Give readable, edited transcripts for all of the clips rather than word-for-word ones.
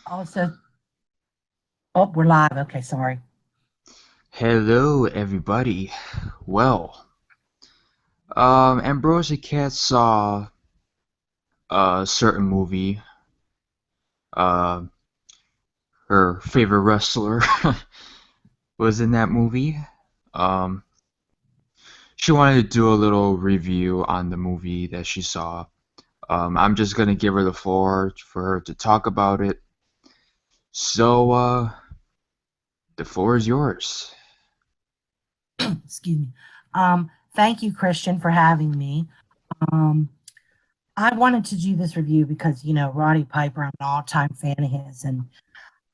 Also, oh, we're live. Okay, sorry. Hello, everybody. Well, Ambrosia Cat saw a certain movie. Uh, her favorite wrestler was in that movie. Um, she wanted to do a little review on the movie that she saw. I'm just gonna give her the floor for her to talk about it. So, the floor is yours. Excuse me. Thank you, Christian, for having me. Um, I wanted to do this review because, Roddy Piper, I'm an all-time fan of his, and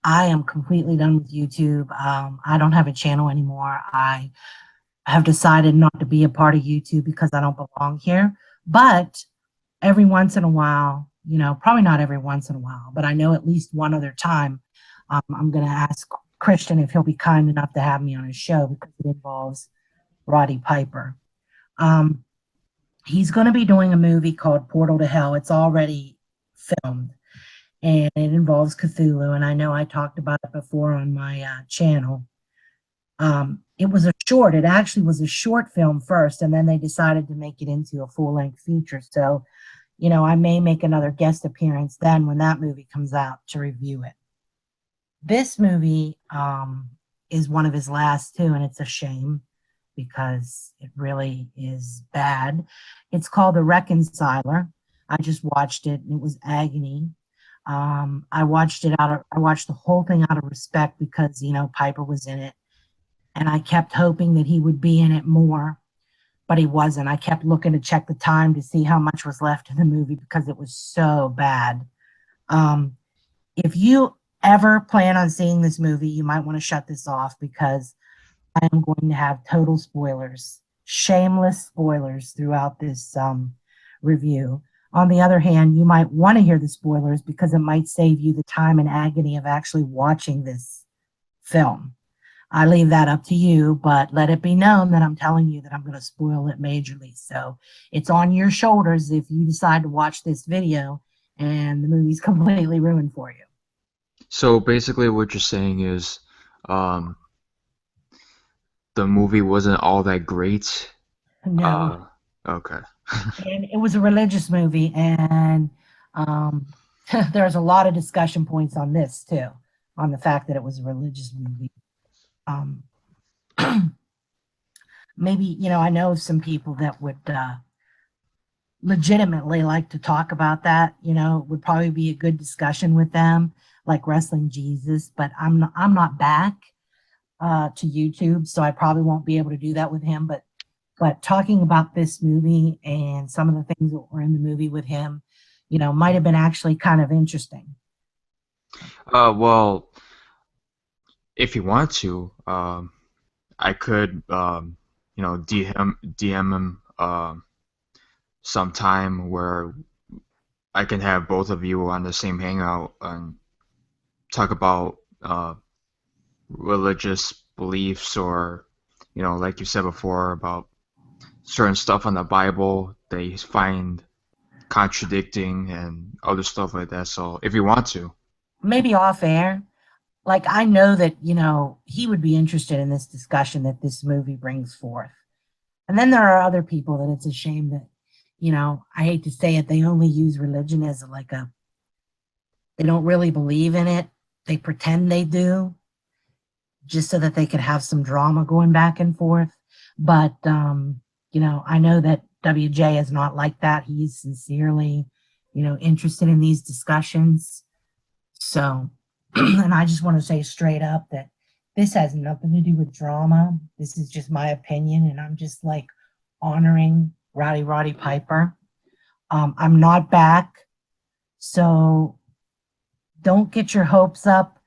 I am completely done with YouTube. I don't have a channel anymore. I have decided not to be a part of YouTube because I don't belong here. But every once in a while, probably not every once in a while, but I know at least one other time, I'm going to ask Christian if he'll be kind enough to have me on his show because it involves Roddy Piper. Um, he's going to be doing a movie called Portal to Hell. It's already filmed and it involves Cthulhu. And I know I talked about it before on my channel. It was a short. It actually was a short film first, and then they decided to make it into a full length feature. So, I may make another guest appearance then when that movie comes out to review it. This movie is one of his last two, and it's a shame because it really is bad. It's called The Reconciler. I just watched it, and it was agony. I watched the whole thing out of respect because Piper was in it, and I kept hoping that he would be in it more, but he wasn't. I kept looking to check the time to see how much was left in the movie because it was so bad. Um, if you ever plan on seeing this movie, you might want to shut this off because I am going to have total spoilers, shameless spoilers throughout this review. On the other hand, you might want to hear the spoilers because it might save you the time and agony of actually watching this film. I leave that up to you, but let it be known that I'm telling you that I'm going to spoil it majorly. So it's on your shoulders if you decide to watch this video and the movie's completely ruined for you. So basically, what you're saying is, um, the movie wasn't all that great. No. Uh, okay. And it was a religious movie, and um, there's a lot of discussion points on this too, on the fact that it was a religious movie. Um, maybe, I know some people that would legitimately like to talk about that. Would probably be a good discussion with them, like Wrestling Jesus. But I'm not back to YouTube, so I probably won't be able to do that with him. But talking about this movie and some of the things that were in the movie with him, might have been actually kind of interesting. Well, if you want to, I could, DM him, sometime where I can have both of you on the same hangout and talk about religious beliefs or, like you said before, about certain stuff on the Bible they find contradicting and other stuff like that. So if you want to. Maybe off air. Like I know that, he would be interested in this discussion that this movie brings forth. And then there are other people that it's a shame that, I hate to say it, they only use religion as like they don't really believe in it. They pretend they do just so that they could have some drama going back and forth. But, I know that WJ is not like that. He's sincerely, interested in these discussions. So, and I just want to say straight up that this has nothing to do with drama. This is just my opinion, and I'm just like honoring Roddy Piper. I'm not back, so don't get your hopes up.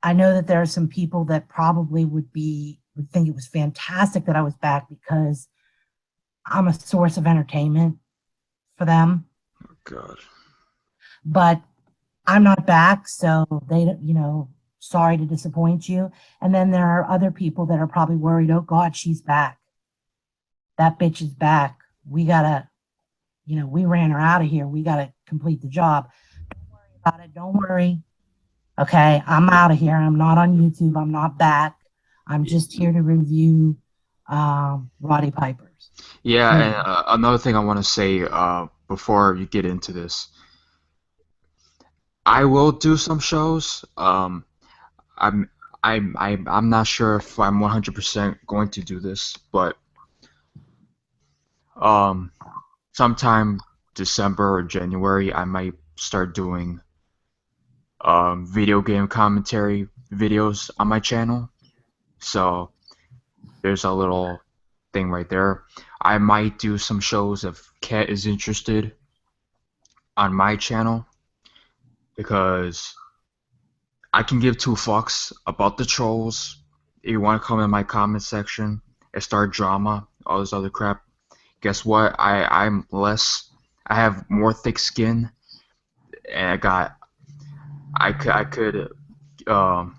I know that there are some people that probably would think it was fantastic that I was back because I'm a source of entertainment for them. God. But I'm not back, so sorry to disappoint you. And then there are other people that are probably worried, oh God, she's back. That bitch is back. We gotta, we ran her out of here. We gotta complete the job. Don't worry about it. Don't worry. Okay, I'm out of here. I'm not on YouTube. I'm not back. I'm just here to review Roddy Piper's Yeah, and movie. another thing I want to say before you get into this, I will do some shows. I'm I'm not sure if I'm 100% going to do this, but um, sometime December or January, I might start doing video game commentary videos on my channel. So there's a little thing right there. I might do some shows if Kat is interested on my channel because I can give two fucks about the trolls. If you want to come in my comment section and start drama, all this other crap, guess what? I'm less. I have more thick skin, and I could um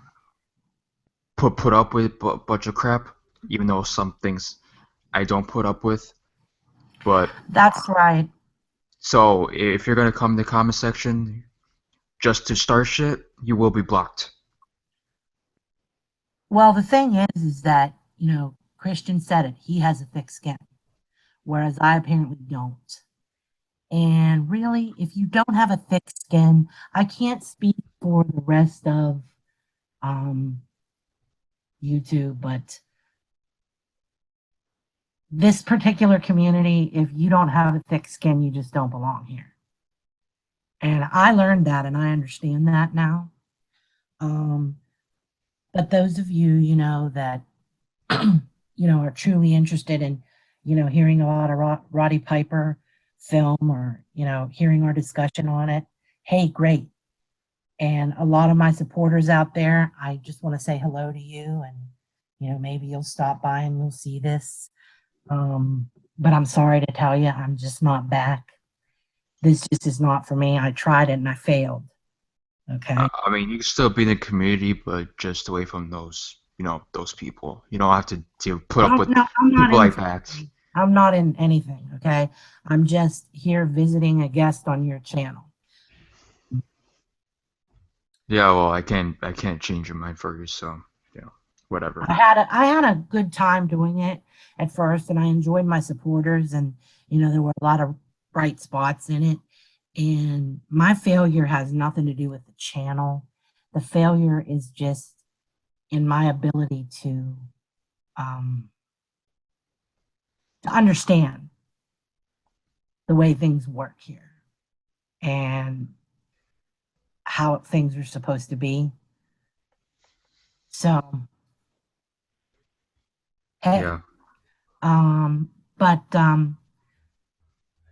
put up with a bunch of crap, even though some things I don't put up with. But That's right. so if you're gonna come in the comment section just to start shit, you will be blocked. Well, the thing is that, Christian said it. He has a thick skin, whereas I apparently don't. And really, if you don't have a thick skin, I can't speak for the rest of um, YouTube, but this particular community, if you don't have a thick skin, you just don't belong here. And I learned that and I understand that now. Um, but those of you, that, are truly interested in, hearing a lot of Roddy Piper film or, hearing our discussion on it, hey, great. And a lot of my supporters out there, I just want to say hello to you and, maybe you'll stop by and you'll see this. But I'm sorry to tell you, I'm just not back. This just is not for me. I tried it and I failed. Okay. I mean, you can still be in the community, but just away from those people. You don't have to put up with No, I'm not people in like that. anything. I'm not in anything. Okay. I'm just here visiting a guest on your channel. Yeah, well, I can't change your mind for you, so whatever. I had a good time doing it at first and I enjoyed my supporters and there were a lot of bright spots in it. And my failure has nothing to do with the channel. The failure is just in my ability um, to understand the way things work here and how things are supposed to be. So, hey, Yeah, um, but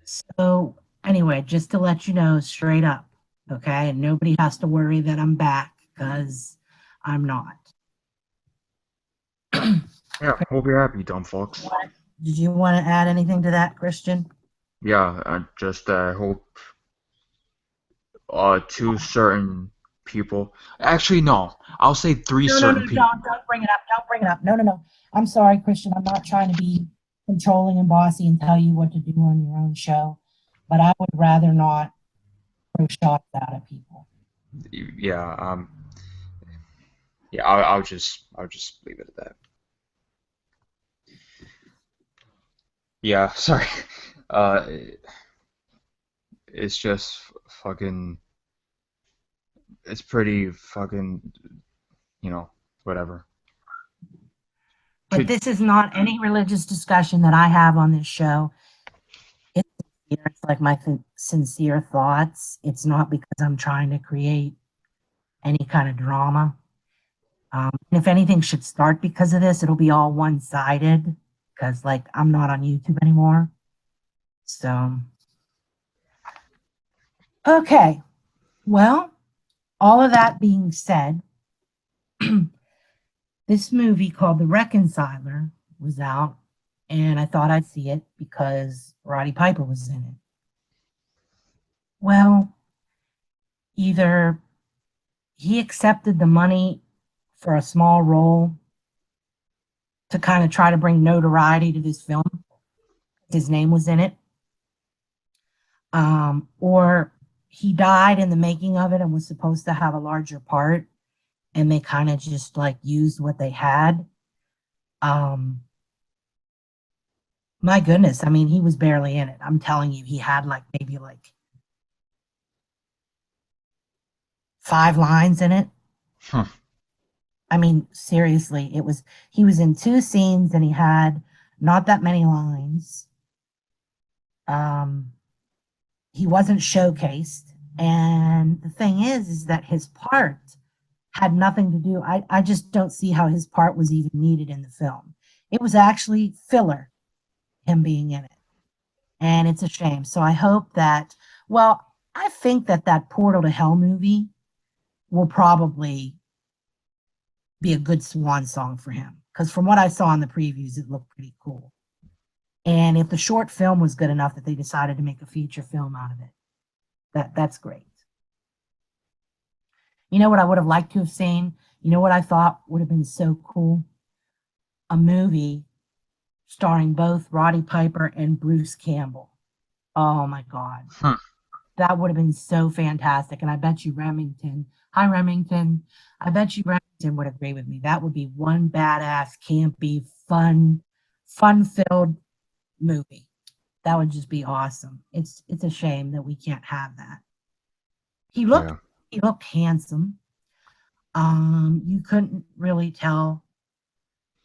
so anyway, just to let you know straight up, okay, and nobody has to worry that I'm back because I'm not. yeah. We'll be happy, dumb fucks. Did you want to add anything to that, Christian? Yeah, I just hope two certain people. Actually, no. I'll say three No, no, no, certain people. don't bring it up. Don't bring it up. No, no, no. I'm sorry, Christian. I'm not trying to be controlling and bossy and tell you what to do on your own show, but I would rather not throw shots out at people. Yeah, yeah. I'll just leave it at that. Yeah, sorry. Uh, it's just fucking. It's pretty fucking. You know, whatever. But Could this is not any religious discussion that I have on this show. It's sincere. It's like my sincere thoughts. It's not because I'm trying to create any kind of drama. And if anything should start because of this, it'll be all one-sided because, like, I'm not on YouTube anymore. So, okay. Well, all of that being said, this movie called The Reconciler was out, and I thought I'd see it because Roddy Piper was in it. Well, either he accepted the money for a small role to kind of try to bring notoriety to this film, his name was in it, or he died in the making of it and was supposed to have a larger part, and they kind of just like used what they had. Um, my goodness, I mean, he was barely in it. I'm telling you, he had like maybe like 5 lines in it. Huh. I mean, seriously, it was he was in 2 scenes and he had not that many lines. Um, he wasn't showcased, and the thing is that his part had nothing to do. I just don't see how his part was even needed in the film. It was actually filler, him being in it, and it's a shame. So I hope that, well, I think that that Portal to Hell movie will probably be a good swan song for him because from what I saw in the previews, it looked pretty cool. And if the short film was good enough that they decided to make a feature film out of it, that's great. You know what I would have liked to have seen? You know what I thought would have been so cool? A movie starring both Roddy Piper and Bruce Campbell. Oh my God. Huh. That would have been so fantastic. And I bet you Remington, hi Remington, I bet you Remington would agree with me. That would be one badass, campy, fun filled movie. That would just be awesome. It's a shame that we can't have that. He looked Yeah. he looked handsome. You couldn't really tell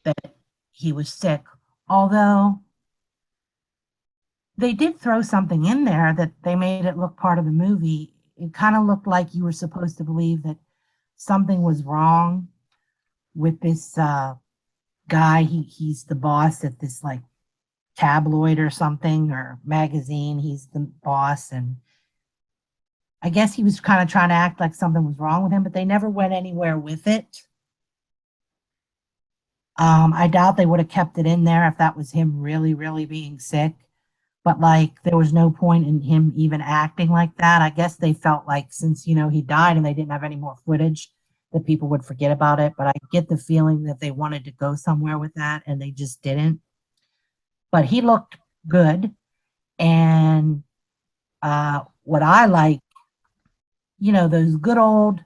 that he was sick, although they did throw something in there that they made it look part of the movie. It kind of looked like you were supposed to believe that something was wrong with this guy. He's the boss at this like tabloid or something or magazine. He's the boss, and I guess he was kind of trying to act like something was wrong with him, but they never went anywhere with it. I doubt they would have kept it in there if that was him really, really being sick. But like, there was no point in him even acting like that. I guess they felt like since, he died and they didn't have any more footage, that people would forget about it. But I get the feeling that they wanted to go somewhere with that and they just didn't. But he looked good. And what I like, those good old,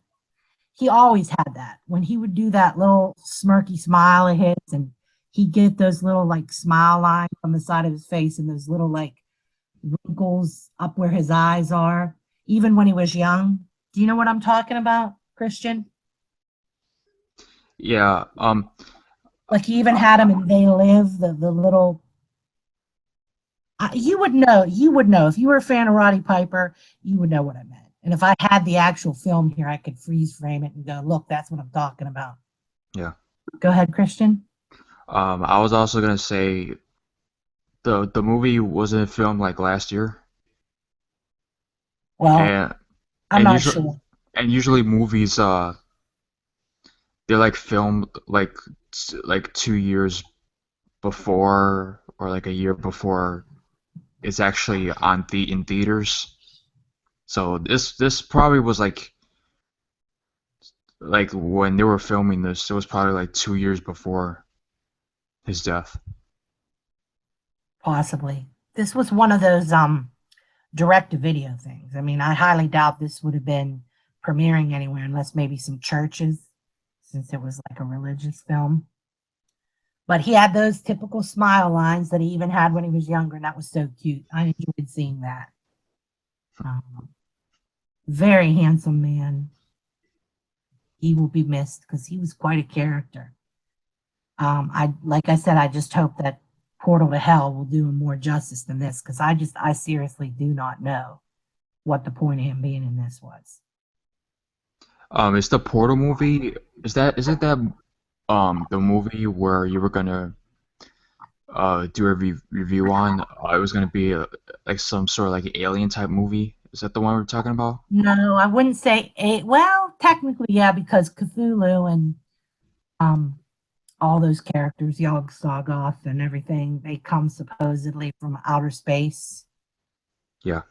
he always had that when he would do that little smirky smile of his, and he'd get those little like smile lines on the side of his face and those little like wrinkles up where his eyes are, even when he was young. Do you know what I'm talking about, Christian? Yeah. Like he even had him in They Live, the little. You would know. You would know if you were a fan of Roddy Piper. You would know what I meant. And if I had the actual film here, I could freeze frame it and go, "Look, that's what I'm talking about." Yeah. Go ahead, Christian. I was also gonna say the movie wasn't filmed like last year, Well, and I'm and not usually sure. and usually movies they're like filmed like 2 years before or like a year before it's actually on the in theaters. So this probably was like when they were filming this, it was probably like 2 years before his death. Possibly. This was one of those direct to video things. I mean, I highly doubt this would have been premiering anywhere unless maybe some churches, since it was like a religious film. But he had those typical smile lines that he even had when he was younger, and that was so cute. I enjoyed seeing that. Um, very handsome man. He will be missed because he was quite a character. I like I said, I just hope that Portal to Hell will do him more justice than this because I seriously do not know what the point of him being in this was. Is the Portal movie, isn't that the movie where you were gonna do a review on? It was gonna be like some sort of like alien type movie. Is that the one we're talking about? No, I wouldn't say a. Well, technically, yeah, because Cthulhu and um all those characters, Yog Sothoth and everything, they come supposedly from outer space. Yeah.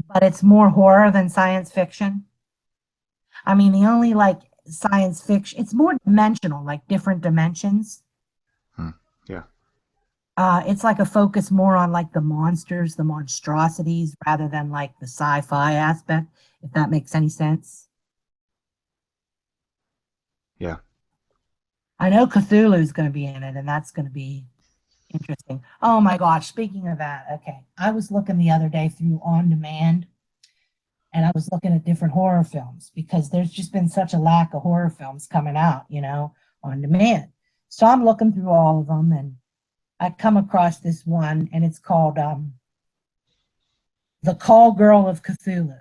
But it's more horror than science fiction. I mean, the only like science fiction, it's more dimensional, like different dimensions. Hmm. Yeah. It's like a focus more on like the monsters, the monstrosities, rather than like the sci-fi aspect, if that makes any sense. Yeah. I know Cthulhu is going to be in it, and that's going to be interesting. Oh my gosh, speaking of that, okay. I was looking the other day through On Demand, and I was looking at different horror films because there's just been such a lack of horror films coming out, on demand. So I'm looking through all of them, and I come across this one, and it's called The Call Girl of Cthulhu.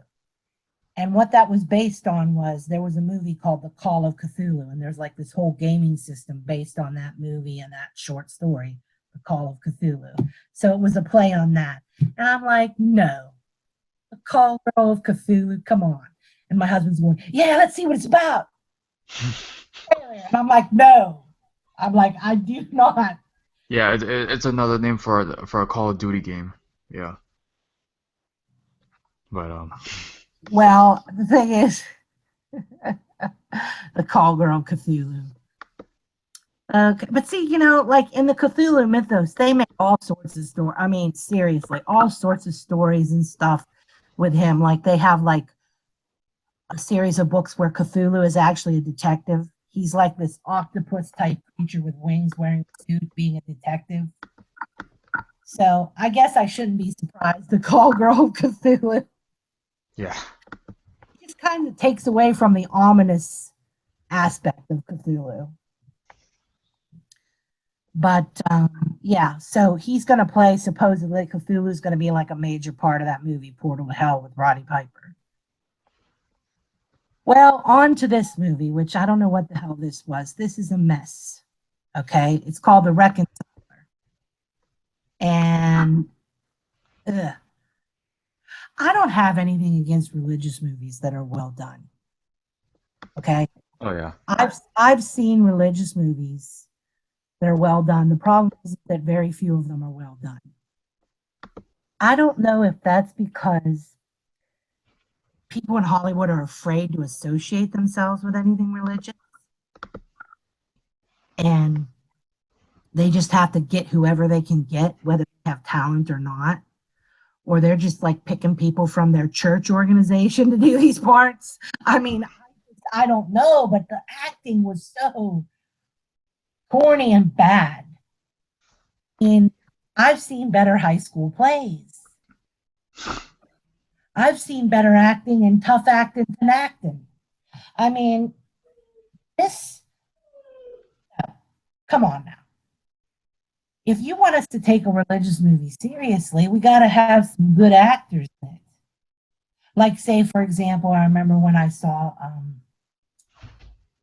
And what that was based on was there was a movie called The Call of Cthulhu, and there's like this whole gaming system based on that movie and that short story, The Call of Cthulhu. So it was a play on that. And I'm like, no, The Call Girl of Cthulhu, come on. And my husband's going, yeah, let's see what it's about. And I'm like, no. I'm like, I do not. Yeah, it's another name for a Call of Duty game. Yeah, but Well, the thing is, The Call Girl of Cthulhu. Okay, but see, like in the Cthulhu mythos, they make all sorts of stories. I mean, seriously, all sorts of stories and stuff with him. Like they have like a series of books where Cthulhu is actually a detective. He's like this octopus type creature with wings, wearing a suit, being a detective. So I guess I shouldn't be surprised. The Call Girl of Cthulhu yeah, just kind of takes away from the ominous aspect of Cthulhu. But yeah, so he's going to play, supposedly, Cthulhu's going to be like a major part of that movie, Portal to Hell with Roddy Piper. Well, on to this movie, which I don't know what the hell this was. This is a mess. Okay. It's called The Reconciler. And ugh, I don't have anything against religious movies that are well done. Okay. oh yeah, I've seen religious movies that are well done. The problem is that very few of them are well done. I don't know if that's because people in Hollywood are afraid to associate themselves with anything religious, and they just have to get whoever they can get, whether they have talent or not, or they're just like picking people from their church organization to do these parts. I mean, I don't know, but the acting was so corny and bad. And I've seen better high school plays. I've seen better acting and tough acting than acting. I mean, this, come on now. If you want us to take a religious movie seriously, we got to have some good actors in it. Like, say, for example, I remember when I saw,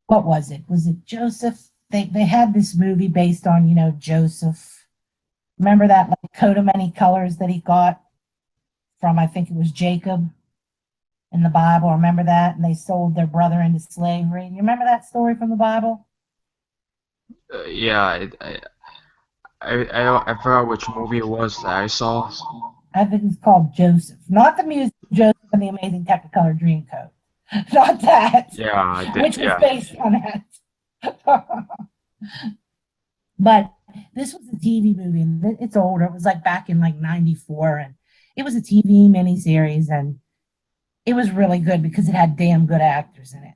what was it? Was it Joseph? They had this movie based on, Joseph. Remember that like coat of many colors that he got from, I think it was Jacob in the Bible. Remember that? And they sold their brother into slavery. You remember that story from the Bible? yeah. I forgot which movie it was that I saw. I think it's called Joseph, not the music Joseph and the Amazing Technicolor Dreamcoat, not that, Yeah, I did. which was Yeah, based on that. But this was a TV movie, and it's older. It was like back in like '94, and it was a TV miniseries, and it was really good because it had damn good actors in it.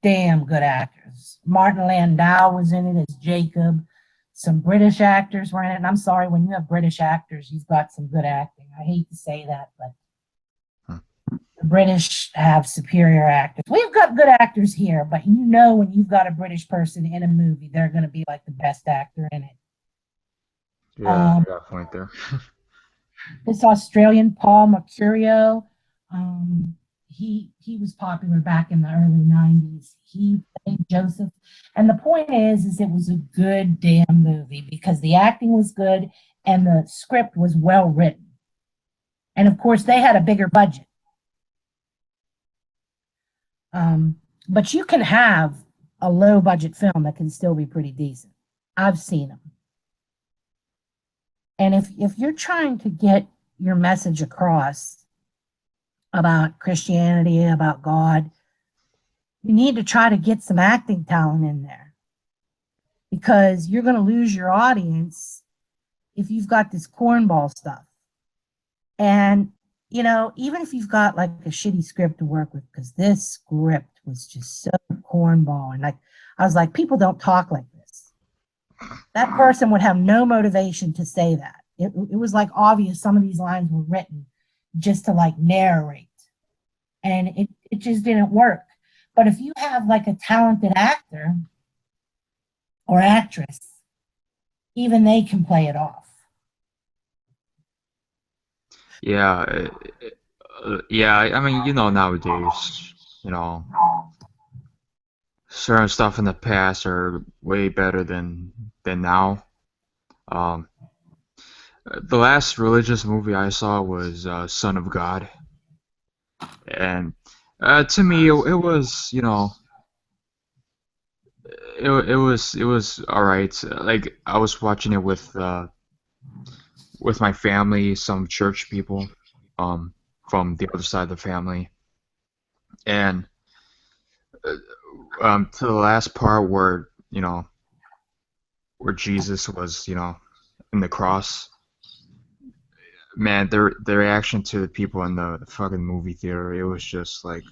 Damn good actors. Martin Landau was in it as Jacob. Some British actors were in it. And I'm sorry, when you have British actors, you've got some good acting. I hate to say that, but Hmm. the British have superior actors. We've got good actors here, but when you've got a British person in a movie, they're going to be like the best actor in it. yeah, Um, I got a point there. this Australian Paul Mercurio, um, he was popular back in the early '90s. He played Joseph, and the point is it was a good damn movie because the acting was good and the script was well written, and of course they had a bigger budget. But you can have a low budget film that can still be pretty decent. I've seen them, and if you're trying to get your message across about Christianity, about God, you need to try to get some acting talent in there because you're going to lose your audience if you've got this cornball stuff, and even if you've got like a shitty script to work with, because this script was just so cornball, and like I was like, people don't talk like this. That person would have no motivation to say that. It was like obvious some of these lines were written just to like narrate, and it just didn't work. But if you have like a talented actor or actress, even they can play it off. Yeah, yeah. I mean, nowadays, you know, certain stuff in the past are way better than now. Um, the last religious movie I saw was Son of God, and to me, it was, it was all right. Like I was watching it with my family, some church people, um, from the other side of the family, and to the last part where Jesus was, in the cross. Man, their reaction to the people in the fucking movie theater, it was just like,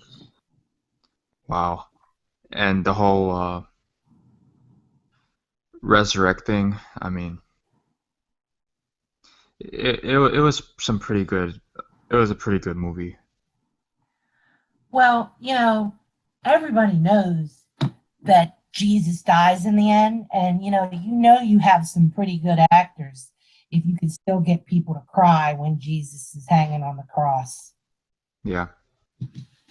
wow. And the whole resurrecting, I mean, it was some pretty good. It was a pretty good movie. Well, everybody knows that Jesus dies in the end, and you have some pretty good actors if you can still get people to cry when Jesus is hanging on the cross. Yeah.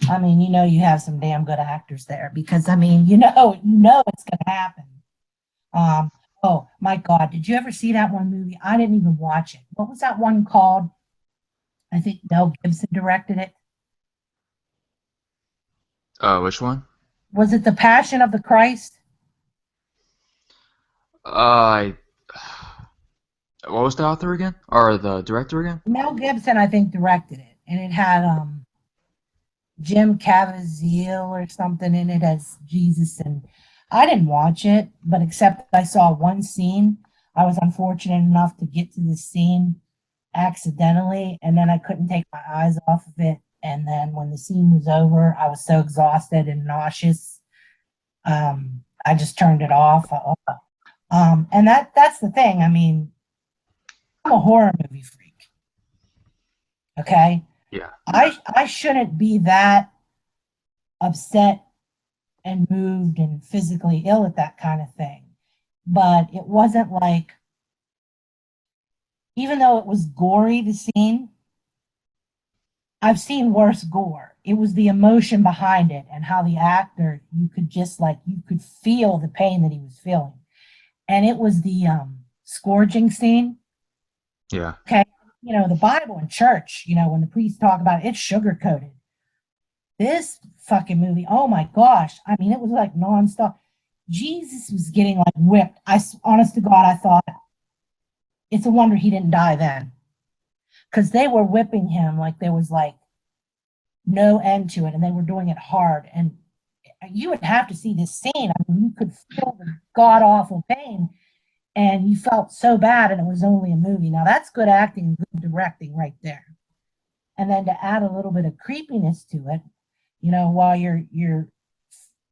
I mean, you have some damn good actors there because I mean, you know it's gonna happen. Um, oh my God, did you ever see that one movie? I didn't even watch it. What was that one called? I think Mel Gibson directed it. Which one? Was it The Passion of the Christ? I what was the author again? Or the director again? Mel Gibson, I think, directed it, and it had Jim Caviezel or something in it as Jesus. And I didn't watch it, but except I saw one scene. I was unfortunate enough to get to this scene accidentally, and then I couldn't take my eyes off of it. And then when the scene was over, I was so exhausted and nauseous. I just turned it off. And that's the thing. I mean, I'm a horror movie freak. Okay, Yeah. I shouldn't be that upset and moved and physically ill at that kind of thing. But it wasn't like, even though it was gory, the scene, I've seen worse gore. It was the emotion behind it and how the actor, you could just like, you could feel the pain that he was feeling. And it was the scourging scene. Yeah. Okay. The Bible in church, when the priests talk about it, it's sugar coated. This fucking movie, oh my gosh. I mean, it was like nonstop. Jesus was getting like whipped. Honest to God, I thought it's a wonder he didn't die then, because they were whipping him like there was like no end to it, and they were doing it hard. And you would have to see this scene. I mean, you could feel the god awful pain, and you felt so bad, and it was only a movie. Now that's good acting, good directing right there. And then to add a little bit of creepiness to it, while you're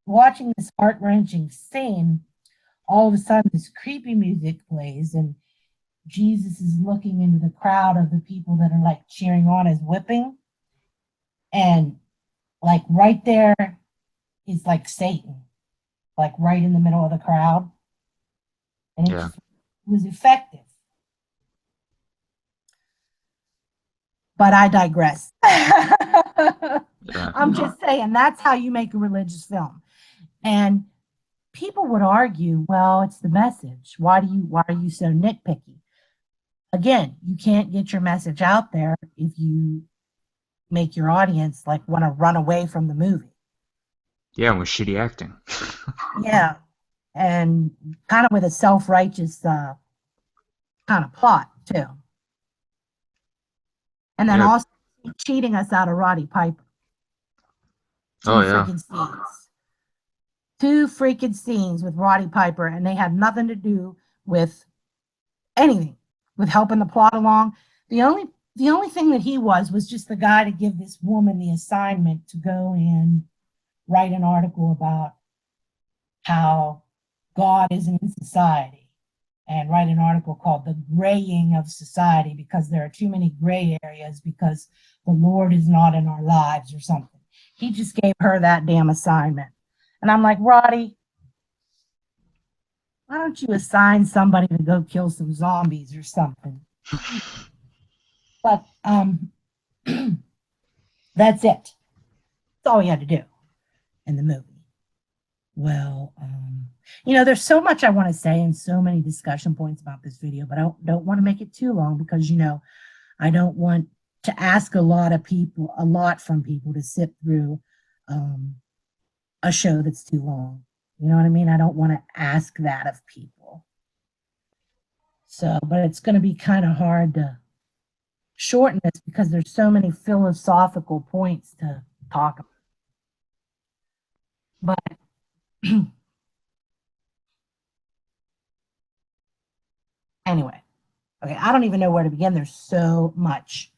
watching this heart wrenching scene, all of a sudden this creepy music plays, and Jesus is looking into the crowd of the people that are like cheering on his whipping. And like right there is like Satan, like right in the middle of the crowd. And Yeah. it was effective. But I digress. Yeah. I'm just saying that's how you make a religious film. And people would argue, well, it's the message. Why are you so nitpicky? Again, you can't get your message out there if you make your audience like want to run away from the movie. Yeah, with shitty acting. Yeah. And kind of with a self-righteous kind of plot too. And then Yeah. also cheating us out of Roddy Piper. Oh Two yeah. freaking scenes. Two freaking scenes with Roddy Piper, and they had nothing to do with anything. with helping the plot along. The only thing that he was just the guy to give this woman the assignment to go and write an article about how God isn't in society, and write an article called The Graying of Society, because there are too many gray areas because the Lord is not in our lives or something. He just gave her that damn assignment. And I'm like, Roddy, why don't you assign somebody to go kill some zombies or something? But that's it. That's all he had to do in the movie. Well, there's so much I want to say and so many discussion points about this video, but I don't want to make it too long because, I don't want to ask a lot from people to sit through a show that's too long. You know what I mean? I don't want to ask that of people. So, but it's going to be kind of hard to shorten this because there's so many philosophical points to talk about. But anyway, okay, I don't even know where to begin. There's so much.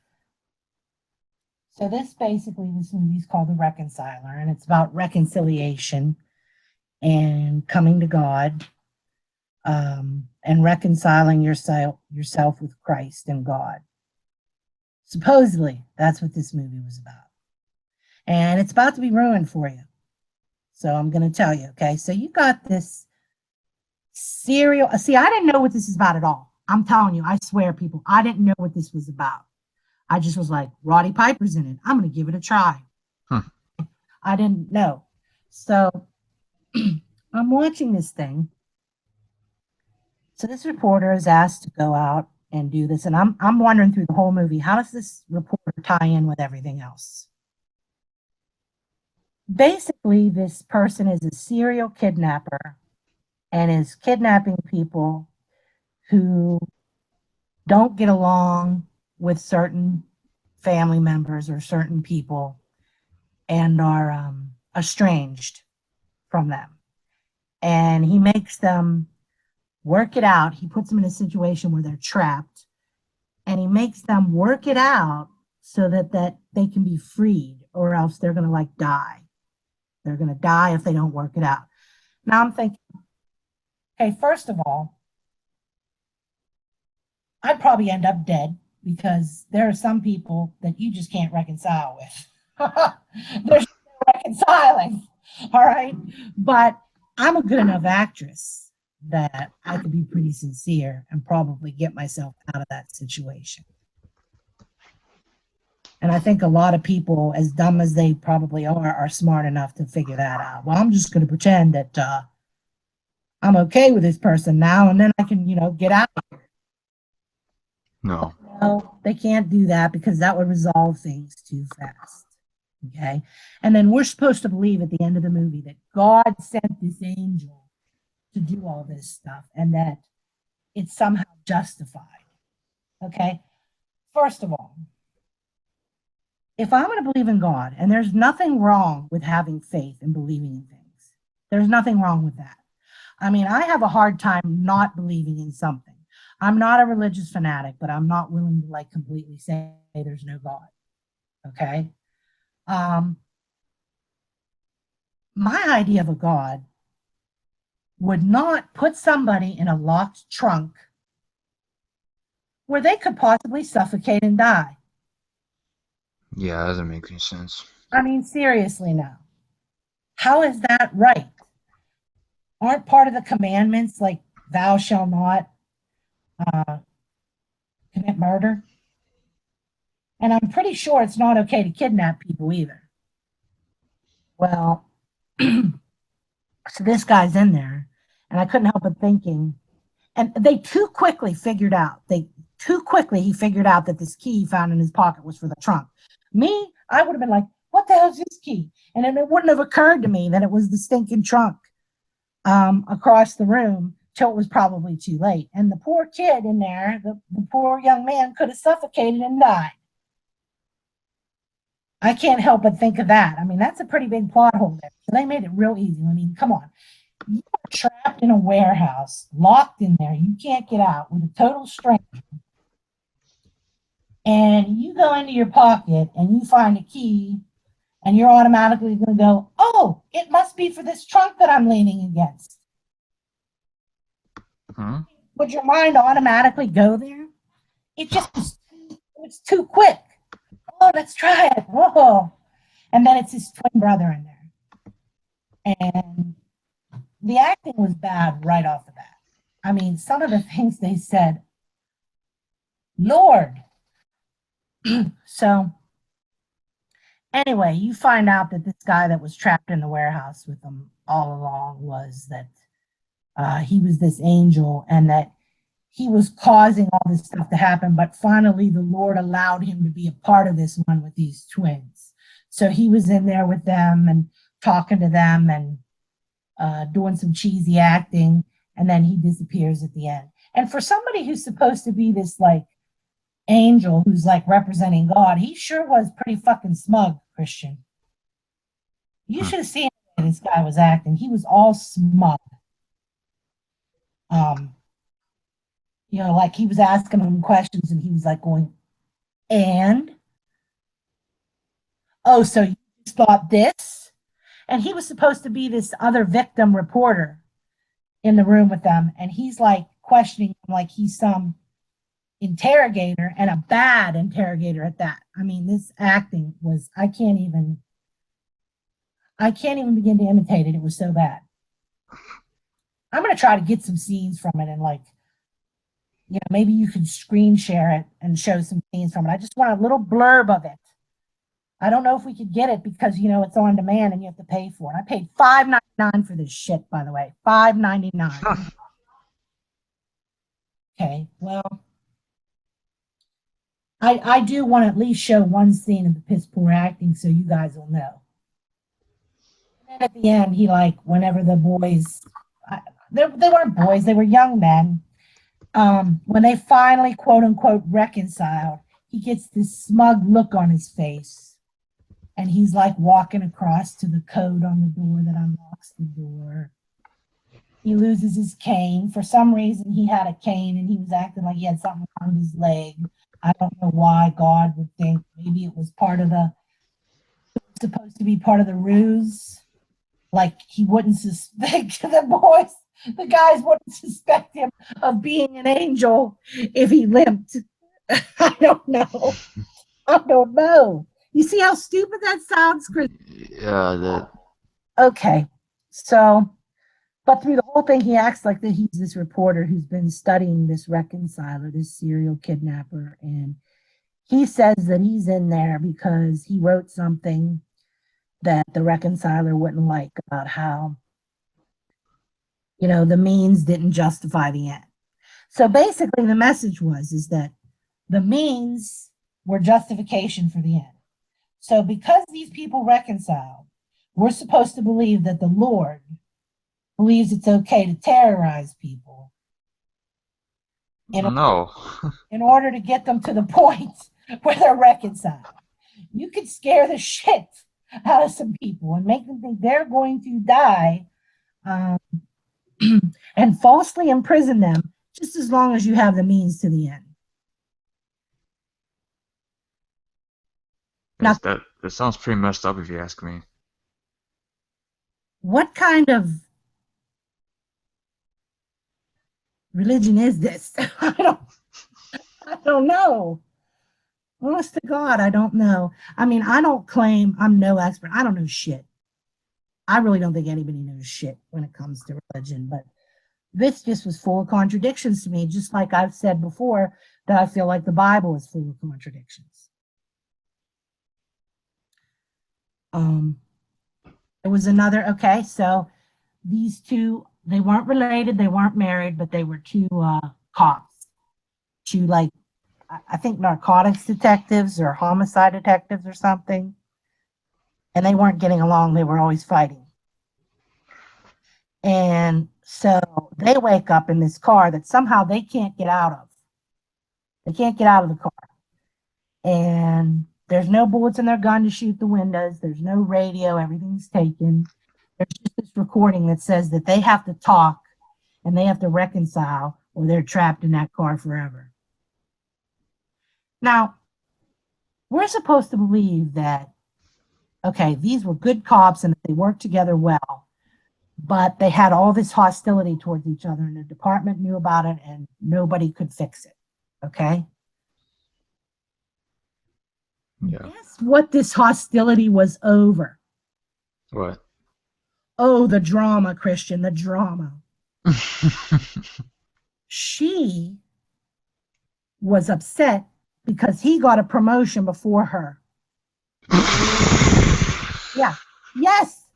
So this movie is called The Reconciler, and it's about reconciliation and coming to God, and reconciling yourself with Christ and God. Supposedly, that's what this movie was about. And it's about to be ruined for you. So I'm going to tell you, okay? So you got this serial. See, I didn't know what this is about at all. I'm telling you, I swear, people, I didn't know what this was about. I just was like, Roddy Piper's in it. I'm going to give it a try. I didn't know. So I'm watching this thing. So this reporter is asked to go out and do this. And I'm wondering through the whole movie, how does this reporter tie in with everything else? Basically, this person is a serial kidnapper and is kidnapping people who don't get along with certain family members or certain people and are estranged from them. And he makes them work it out. He puts them in a situation where they're trapped, and he makes them work it out so that they can be freed, or else they're going to die. They're going to die if they don't work it out. Now I'm thinking, okay, first of all, I'd probably end up dead because there are some people that you just can't reconcile with. There's no reconciling, all right? But I'm a good enough actress that I could be pretty sincere and probably get myself out of that situation. And I think a lot of people, as dumb as they probably are smart enough to figure that out. Well, I'm just going to pretend that I'm okay with this person now, and then I can, get out of here. No. No, they can't do that because that would resolve things too fast. Okay? And then we're supposed to believe at the end of the movie that God sent this angel to do all this stuff and that it's somehow justified. Okay? First of all, if I'm going to believe in God, and there's nothing wrong with having faith and believing in things, there's nothing wrong with that. I mean, I have a hard time not believing in something. I'm not a religious fanatic, but I'm not willing to completely say there's no God. Okay? My idea of a God would not put somebody in a locked trunk where they could possibly suffocate and die. Yeah, that doesn't make any sense. I mean, seriously now. How is that right? Aren't part of the commandments like thou shalt not commit murder? And I'm pretty sure it's not okay to kidnap people either. Well, so this guy's in there, and I couldn't help but thinking, and he figured out that this key he found in his pocket was for the trunk. Me, I would have been like, what the hell is this key? And then it wouldn't have occurred to me that it was the stinking trunk across the room till it was probably too late. And the poor kid in there, the poor young man could have suffocated and died. I can't help but think of that. I mean, that's a pretty big plot hole there. So they made it real easy. I mean, come on. You are trapped in a warehouse, locked in there. You can't get out with a total stranger. and you go into your pocket and you find a key, and you're automatically going to go, oh, it must be for this trunk that I'm leaning against. Hmm? Would your mind automatically go there? It just it's too quick. Oh, let's try it. Whoa. And then it's his twin brother in there. And the acting was bad right off the bat. I mean, some of the things they said, Lord. So anyway, you find out that this guy that was trapped in the warehouse with them all along was that he was this angel, and that he was causing all this stuff to happen. But finally, the Lord allowed him to be a part of this one with these twins. So he was in there with them and talking to them and doing some cheesy acting, and then he disappears at the end. And for somebody who's supposed to be this like angel who's like representing God, he sure was pretty fucking smug, Christian. You Hmm. should have seen the way this guy was acting. He was all smug. Um, like he was asking him questions and he was like going, and oh, so you just thought this? And he was supposed to be this other victim reporter in the room with them, and he's like questioning him like he's some interrogator, and a bad interrogator at that. I mean, this acting was I can't even begin to imitate it. It was so bad. I'm gonna try to get some scenes from it, and like, maybe you could screen share it and show some scenes from it. I just want a little blurb of it. I don't know if we could get it because it's on demand and you have to pay for it. I paid $5.99 for this shit, by the way. $5.99. Okay, well, I do want to at least show one scene of the piss poor acting so you guys will know. And then at the end, he like whenever the boys, they weren't boys, they were young men. When they finally quote unquote reconciled, he gets this smug look on his face, and he's like walking across to the code on the door that unlocks the door. He loses his cane. For some reason, he had a cane and he was acting like he had something on his leg. I don't know why God would think maybe it was supposed to be part of the ruse. Like he wouldn't suspect the guys wouldn't suspect him of being an angel if he limped. I don't know. I don't know. You see how stupid that sounds, Chris? Yeah, that. Okay. So, but through the whole thing, he acts like that he's this reporter who's been studying this reconciler, this serial kidnapper. And he says that he's in there because he wrote something that the reconciler wouldn't like about how, the means didn't justify the end. So basically, the message is that the means were justification for the end. So because these people reconciled, we're supposed to believe that the Lord believes it's okay to terrorize people in, No. in order to get them to the point where they're reconciled. You could scare the shit out of some people and make them think they're going to die, and falsely imprison them just as long as you have the means to the end. Now, That sounds pretty messed up if you ask me. what kind of religion is this? I don't know. Honest to God, I don't know. I mean, I don't claim I'm no expert. I don't know shit. I really don't think anybody knows shit when it comes to religion, but this just was full of contradictions to me, just like I've said before that I feel like the Bible is full of contradictions. There was another, okay, so these two, they weren't related, they weren't married, but they were two cops, two like, I think narcotics detectives or homicide detectives or something. And they weren't getting along, they were always fighting. And so they wake up in this car that somehow they can't get out of. They can't get out of the car. And there's no bullets in their gun to shoot the windows. There's no radio. Everything's taken. There's just this recording that says that they have to talk and they have to reconcile or they're trapped in that car forever. Now, we're supposed to believe that, okay, these were good cops and they worked together well, but they had all this hostility towards each other, and the department knew about it and nobody could fix it. Okay. Yeah. Guess what this hostility was over? What? Oh, the drama, Christian, the drama. She was upset because he got a promotion before her. Yeah. Yes.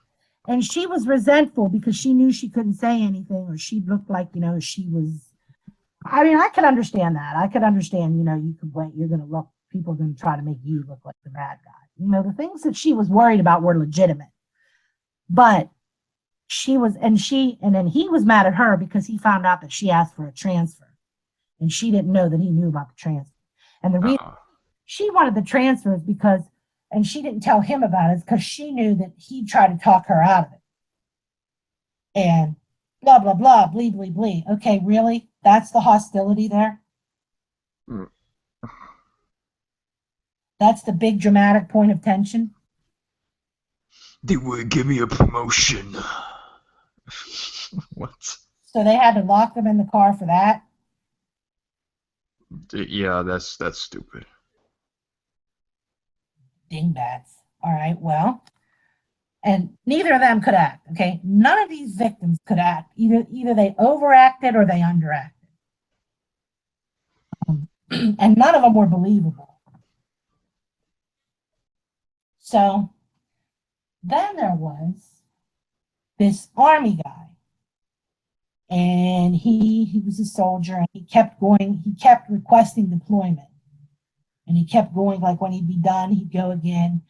And she was resentful because she knew she couldn't say anything, or she looked like, she was. I mean, I could understand that. I could understand, you could wait. You're going to look, people are going to try to make you look like the bad guy. The things that she was worried about were legitimate. But and then he was mad at her because he found out that she asked for a transfer and she didn't know that he knew about the transfer. And the reason Uh, she wanted the transfer is because, and she didn't tell him about it, because she knew that he tried to talk her out of it. And blah, blah, blah, blee, blee, blee. Okay, really? That's the hostility there? mm. That's the big dramatic point of tension? They would give me a promotion. What? So they had to lock them in the car for that? Yeah, that's stupid. Dingbats. All right, well, and neither of them could act. Okay, none of these victims could act. Either they overacted or they underacted, and none of them were believable. So then there was this army guy, and he was a soldier, and he kept going. He kept requesting deployment, and he kept going. Like when he'd be done, he'd go again,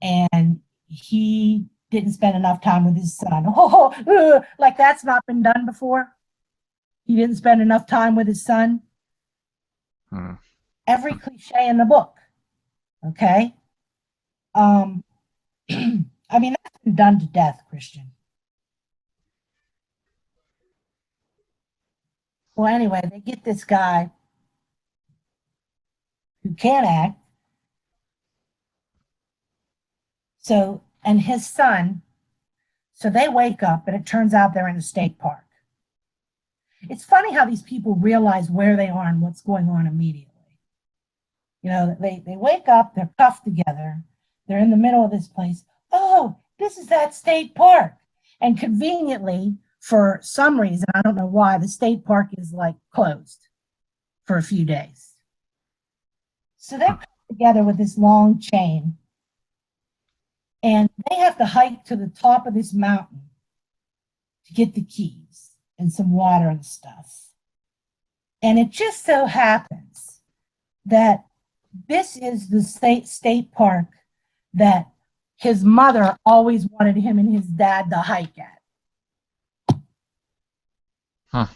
and he didn't spend enough time with his son. Oh, like that's not been done before. He didn't spend enough time with his son. Hmm. Every cliche in the book. Okay. Um, I mean, that's been done to death, Christian. Well, anyway, they get this guy who can't act. So, and his son. So they wake up, and it turns out they're in a state park. It's funny how these people realize where they are and what's going on immediately. They wake up, they're cuffed together, they're in the middle of this place. Oh, this is that state park. And conveniently, for some reason, I don't know why, the state park is like closed for a few days. So they're cuffed together with this long chain, and they have to hike to the top of this mountain to get the keys and some water and stuff. And it just so happens that this is the state park that his mother always wanted him and his dad to hike at. Huh.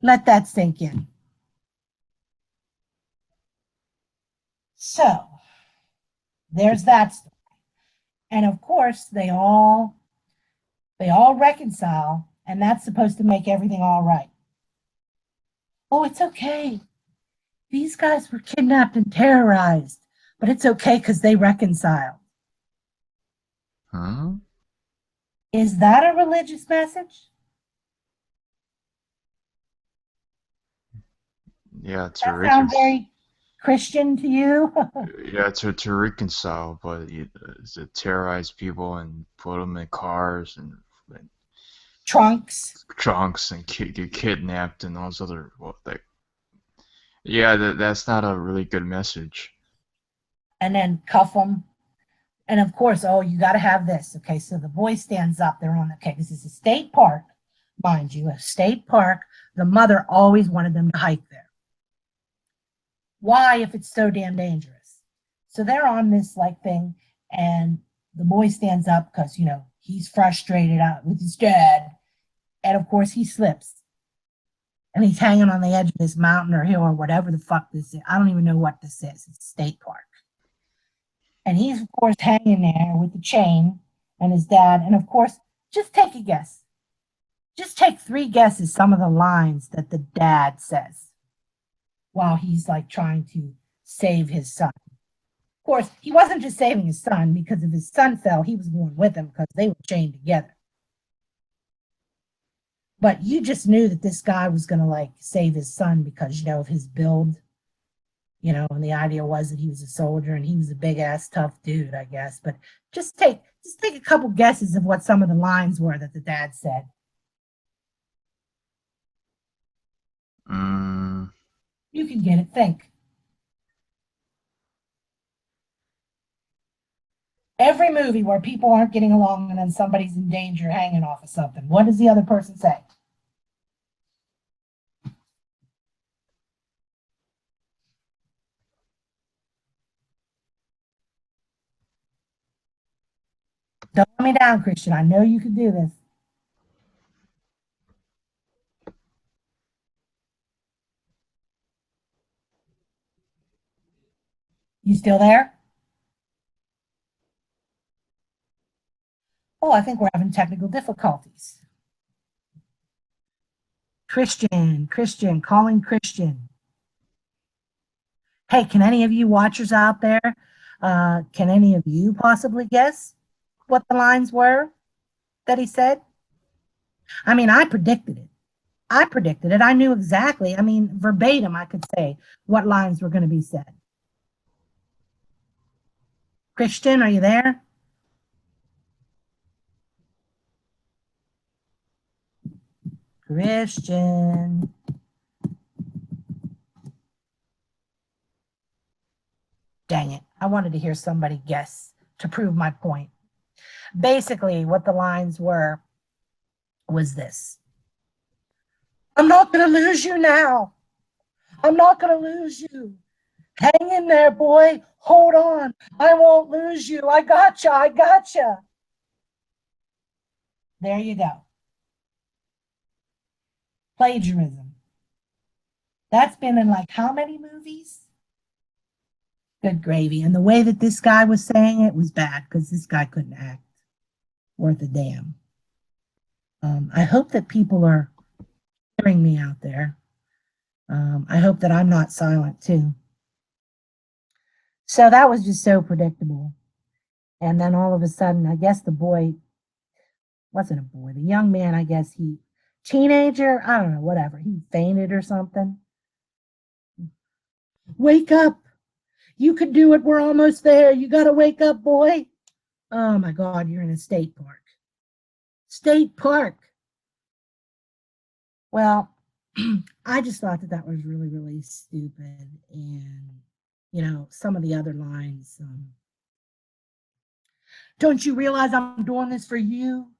Let that sink in. So there's that story. And of course, they all reconcile, and that's supposed to make everything all right. Oh, it's okay. These guys were kidnapped and terrorized, but it's okay because they reconciled. Huh? Is that a religious message? Yeah, That sounds very Christian to you? yeah, to reconcile, but to terrorize people and put them in cars and Trunks. trunks and get kidnapped and all those other yeah, that's not a really good message. And then cuff them. And of course, oh, you got to have this. Okay, so the boy stands up. They're on, okay, this is a state park, mind you, a state park. The mother always wanted them to hike there. Why, if it's so damn dangerous? So they're on this like thing, and the boy stands up because, he's frustrated out with his dad. And of course, he slips. And he's hanging on the edge of this mountain or hill or whatever the fuck this is. I don't even know what this is. It's a state park. And he's, of course, hanging there with the chain and his dad. And of course, just take a guess. Just take 3 guesses, some of the lines that the dad says while he's like trying to save his son. course, he wasn't just saving his son, because if his son fell, he was going with him because they were chained together. But you just knew that this guy was going to like save his son because, of his build, and the idea was that he was a soldier and he was a big ass tough dude, I guess. But just take a couple guesses of what some of the lines were that the dad said. Mm, You can get it. Think. Every movie where people aren't getting along and then somebody's in danger hanging off of something. What does the other person say? Don't let me down, Christian. I know you can do this. You still there? Oh, I think we're having technical difficulties. Christian, calling Christian. Hey, can any of you watchers out there, can any of you possibly guess what the lines were that he said? I mean, I predicted it. I predicted it. I knew exactly. I mean, verbatim, I could say what lines were going to be said. Christian, are you there? Christian. Dang it. I wanted to hear somebody guess to prove my point. Basically, what the lines were was this: I'm not going to lose you now. I'm not going to lose you. Hang in there, boy. Hold on. I won't lose you. I gotcha. I gotcha. There you go. Plagiarism. That's been in like how many movies? Good gravy. And the way that this guy was saying it was bad because this guy couldn't act worth a damn. I hope that people are hearing me out there. I hope that I'm not silent too. So that was just so predictable. And then all of a sudden, I guess the boy wasn't a boy, the young man, I guess teenager, I don't know, whatever. He fainted or something. Wake up. You can do it. We're almost there. You got to wake up, boy. Oh my God, you're in a state park. State park. Well, I just thought that that was really, really stupid. And, some of the other lines. Don't you realize I'm doing this for you?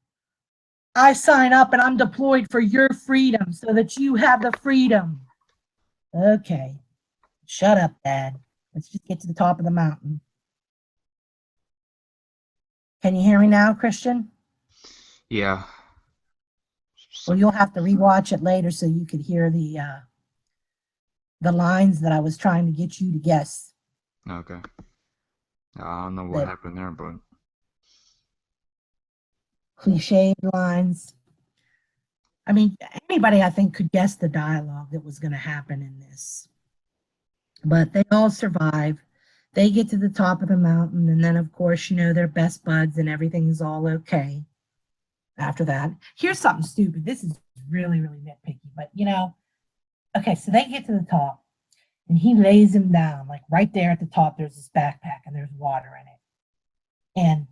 I sign up and I'm deployed for your freedom so that you have the freedom. Okay. Shut up, Dad. Let's just get to the top of the mountain. Can you hear me now, Christian? yeah. Well, you'll have to rewatch it later so you could hear the lines that I was trying to get you to guess. Okay. I don't know what happened there, but Cliched lines. I mean, anybody I think could guess the dialogue that was going to happen in this. But they all survive. They get to the top of the mountain, and then, of course, they're best buds and everything is all okay after that. Here's something stupid. This is really, really nitpicky, but okay, so they get to the top and he lays him down, like right there at the top. There's this backpack and there's water in it. And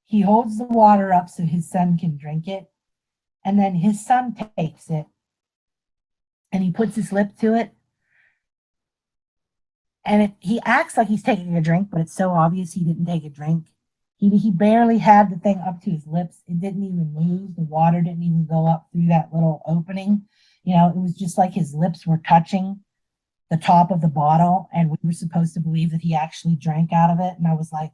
he holds the water up so his son can drink it. And then his son takes it and he puts his lip to it. And he acts like he's taking a drink, but it's so obvious he didn't take a drink. He barely had the thing up to his lips. It didn't even move. The water didn't even go up through that little opening. It was just like his lips were touching the top of the bottle, and we were supposed to believe that he actually drank out of it. And I was like,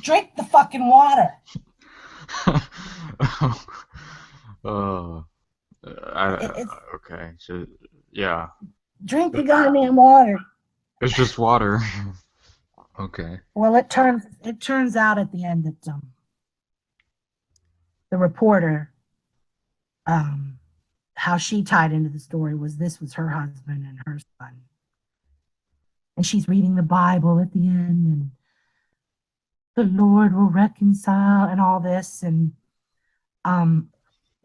drink the fucking water. oh, okay. So yeah, Drink the goddamn water. it's just water. Okay. Well, it turns out at the end that the reporter, how she tied into the story was this was her husband and her son. and she's reading the Bible at the end, and the Lord will reconcile and all this. And um,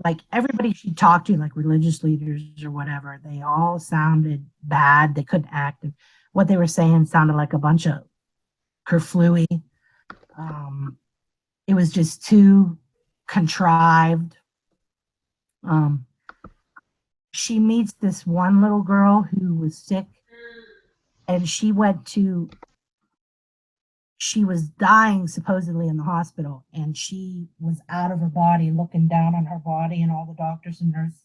like everybody she talked to, like religious leaders or whatever, they all sounded bad. They couldn't act. And what they were saying sounded like a bunch of kerflooey. Um, it was just too contrived. Um, she meets this one little girl who was sick, and she was dying supposedly in the hospital, and she was out of her body looking down on her body and all the doctors and nurses,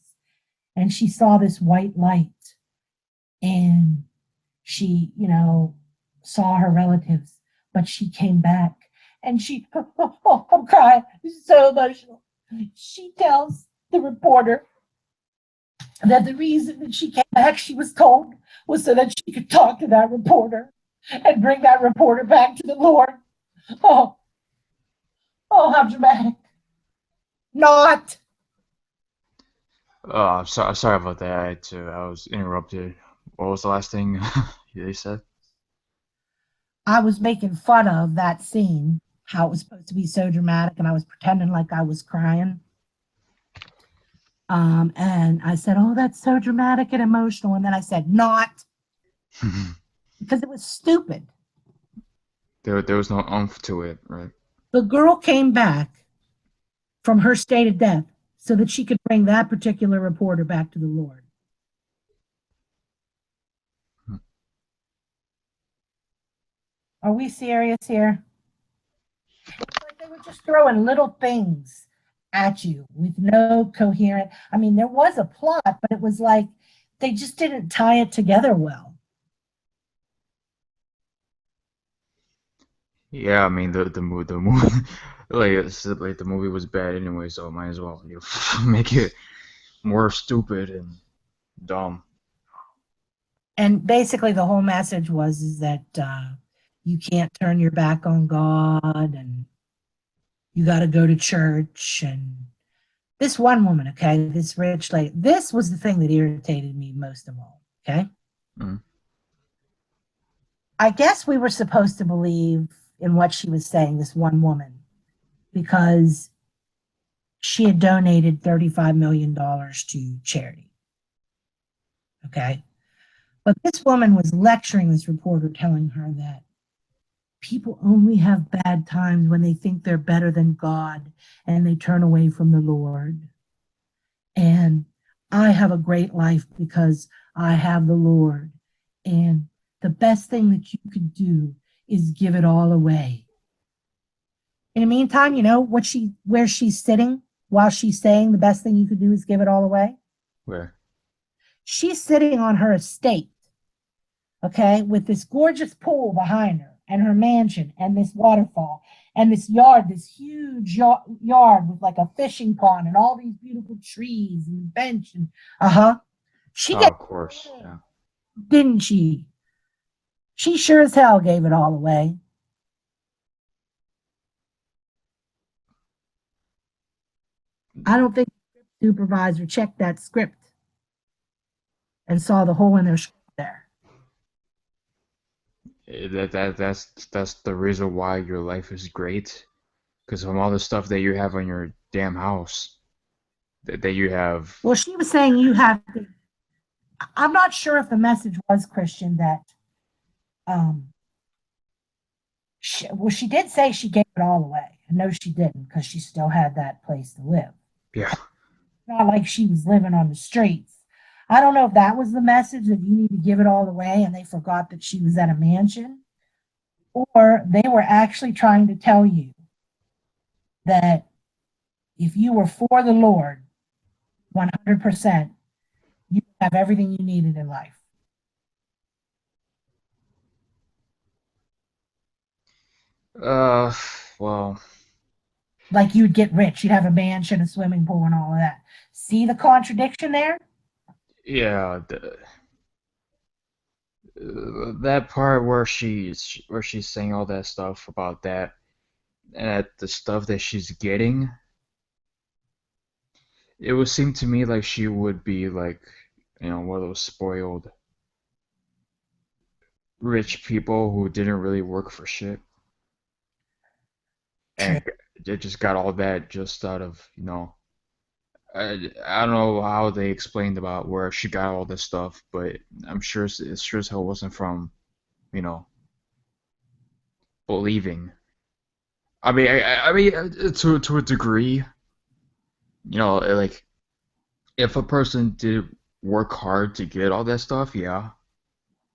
and she saw this white light, and she, saw her relatives, but she came back, and she oh, I'm crying, this is so emotional. She tells the reporter that the reason that she came back, she was told, was so that she could talk to that reporter and bring that reporter back to the Lord. Oh, oh, how dramatic. Not. Oh, sorry about that. I was interrupted. What was the last thing they said? I was making fun of that scene, how it was supposed to be so dramatic, and I was pretending like I was crying. And I said, "Oh, that's so dramatic and emotional." And then I said, "Not," because it was stupid. There was no oomph to it, right? The girl came back from her state of death so that she could bring that particular reporter back to the Lord. Are we serious here? It's like they were just throwing little things at you with no coherent. I mean, there was a plot, but it was like they just didn't tie it together well. Yeah, I mean the movie like the movie was bad anyway, so might as well make it more stupid and dumb. And basically, the whole message was is that you can't turn your back on God, and you got to go to church. And this one woman, okay, this rich lady, this was the thing that irritated me most of all. Okay, Mm. I guess we were supposed to believe in what she was saying, this one woman, because she had donated $35 million to charity. Okay. But this woman was lecturing this reporter, telling her that people only have bad times when they think they're better than God and they turn away from the Lord. And I have a great life because I have the Lord. And the best thing that you could do is give it all away. In the meantime, you know where she's sitting while she's saying the best thing you could do is give it all away? Where? She's sitting on her estate, okay, with this gorgeous pool behind her and her mansion and this waterfall and this yard, this huge yard with like a fishing pond and all these beautiful trees and bench and uh-huh. She Oh, gave of course. it, Yeah. didn't she? She sure as hell gave it all away. I don't think the supervisor checked that script and saw the hole in their script there. That's the reason why your life is great, because from all the stuff that you have on your damn house, that you have. Well, she was saying you have to. I'm not sure if the message was Christian that um she did say she gave it all away. I know she didn't because she still had that place to live. Yeah. Not like she was living on the streets. I don't know if that was the message that you need to give it all away and they forgot that she was at a mansion, or they were actually trying to tell you that if you were for the Lord 100%, you have everything you needed in life. Uh, well, Like you'd get rich, you'd have a mansion, a swimming pool, and all of that. See the contradiction there? yeah. That part where she's saying all that stuff about that and the stuff that she's getting, it would seem to me like she would be like, one of those spoiled rich people who didn't really work for shit True. and they just got all that just out of, I don't know how they explained about where she got all this stuff, but I'm sure it sure as hell wasn't from, you know, believing. I mean, to a degree, like if a person did work hard to get all that stuff, yeah.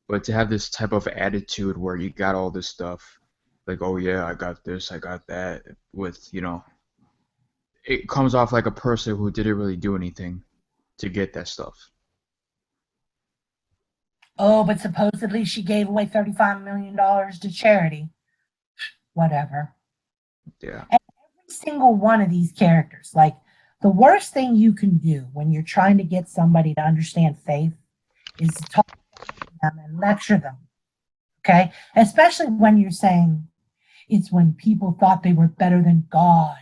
But to have this type of attitude where you got all this stuff, like, oh yeah, I got this, I got that, with, it comes off like a person who didn't really do anything to get that stuff. Oh, but supposedly she gave away $35 million to charity. Whatever. Yeah. And every single one of these characters, like the worst thing you can do when you're trying to get somebody to understand faith is to talk to them and lecture them. Okay. Especially when you're saying it's when people thought they were better than God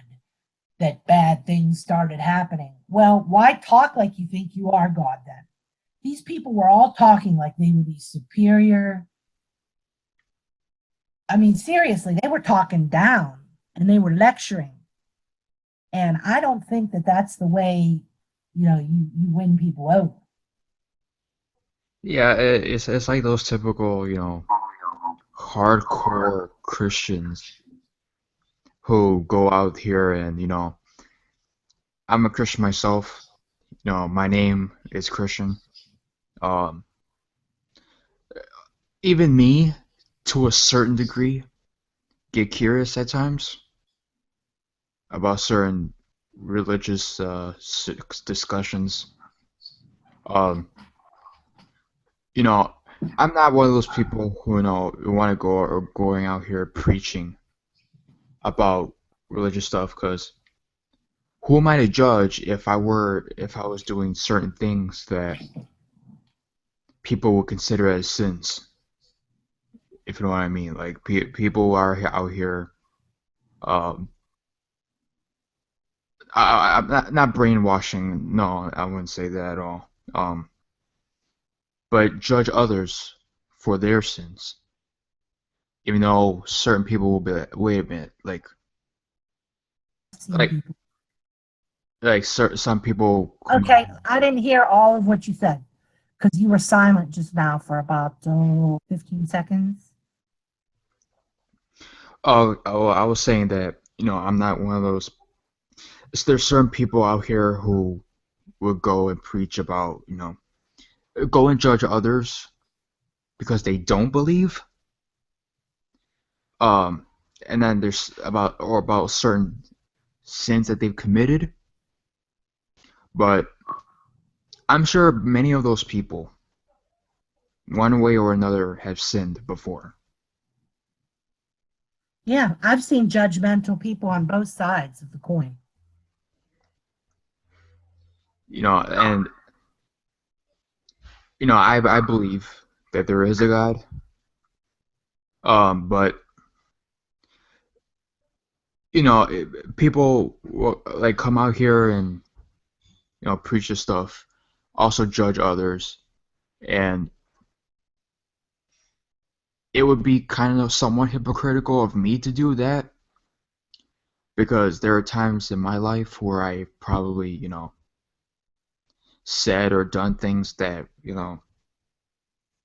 that bad things started happening. Well, why talk like you think you are God then? These people were all talking like they were these superior. I mean, seriously, they were talking down and they were lecturing. And I don't think that that's the way, you win people over. Yeah, it's like those typical, hardcore Christians who go out here and, I'm a Christian myself. My name is Christian. Um, Even me, to a certain degree, get curious at times about certain religious discussions. Um, you know, I'm not one of those people who want to go or going out here preaching about religious stuff because who am I to judge if I was doing certain things that people would consider as sins, if you know what I mean. Like people are out here, um, I'm not brainwashing. No, I wouldn't say that at all. But judge others for their sins, even though certain people will be like, wait a minute, I've seen like people. some people come out Okay, here. I didn't hear all of what you said because you were silent just now for about 15 seconds. Oh, I was saying that I'm not one of those. There's certain people out here who will go and preach about go and judge others because they don't believe. Um, and then there's about certain sins that they've committed, but I'm sure many of those people, one way or another, have sinned before. Yeah, I've seen judgmental people on both sides of the coin. And I believe that there is a God. But people will, like come out here and preach this stuff, also judge others, and it would be kind of somewhat hypocritical of me to do that because there are times in my life where I probably said or done things that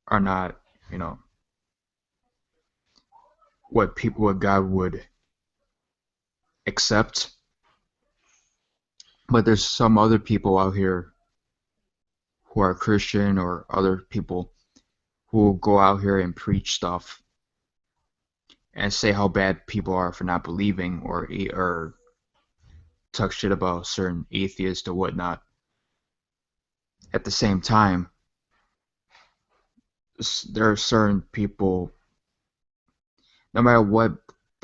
are not you know what God would accept. But there's some other people out here who are Christian or other people who will go out here and preach stuff and say how bad people are for not believing or talk shit about certain atheists or whatnot. At the same time, there are certain people, no matter what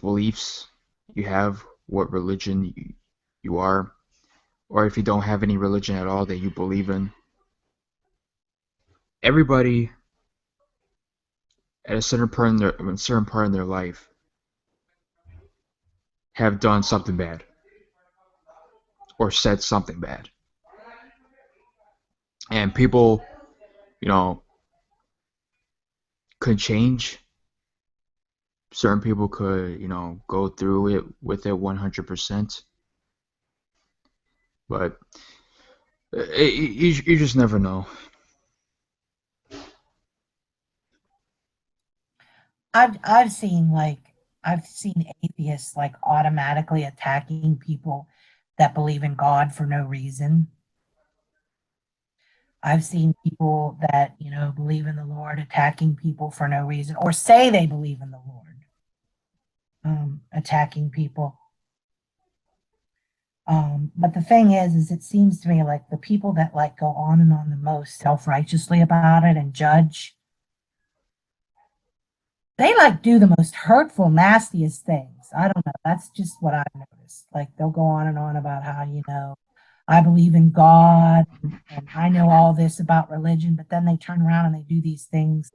beliefs you have, what religion you are, or if you don't have any religion at all that you believe in, everybody at a certain part in their life have done something bad or said something bad. And people, you know, could change. Certain people could, go through it with it 100%, but you just never know. I've seen I've seen atheists like automatically attacking people that believe in God for no reason. I've seen people that, believe in the Lord attacking people for no reason or say they believe in the Lord, attacking people. But the thing is it seems to me like the people that like go on and on the most self-righteously about it and judge, they like do the most hurtful, nastiest things. I don't know. That's just what I've noticed. Like they'll go on and on about how, I believe in God and I know all this about religion, but then they turn around and they do these things.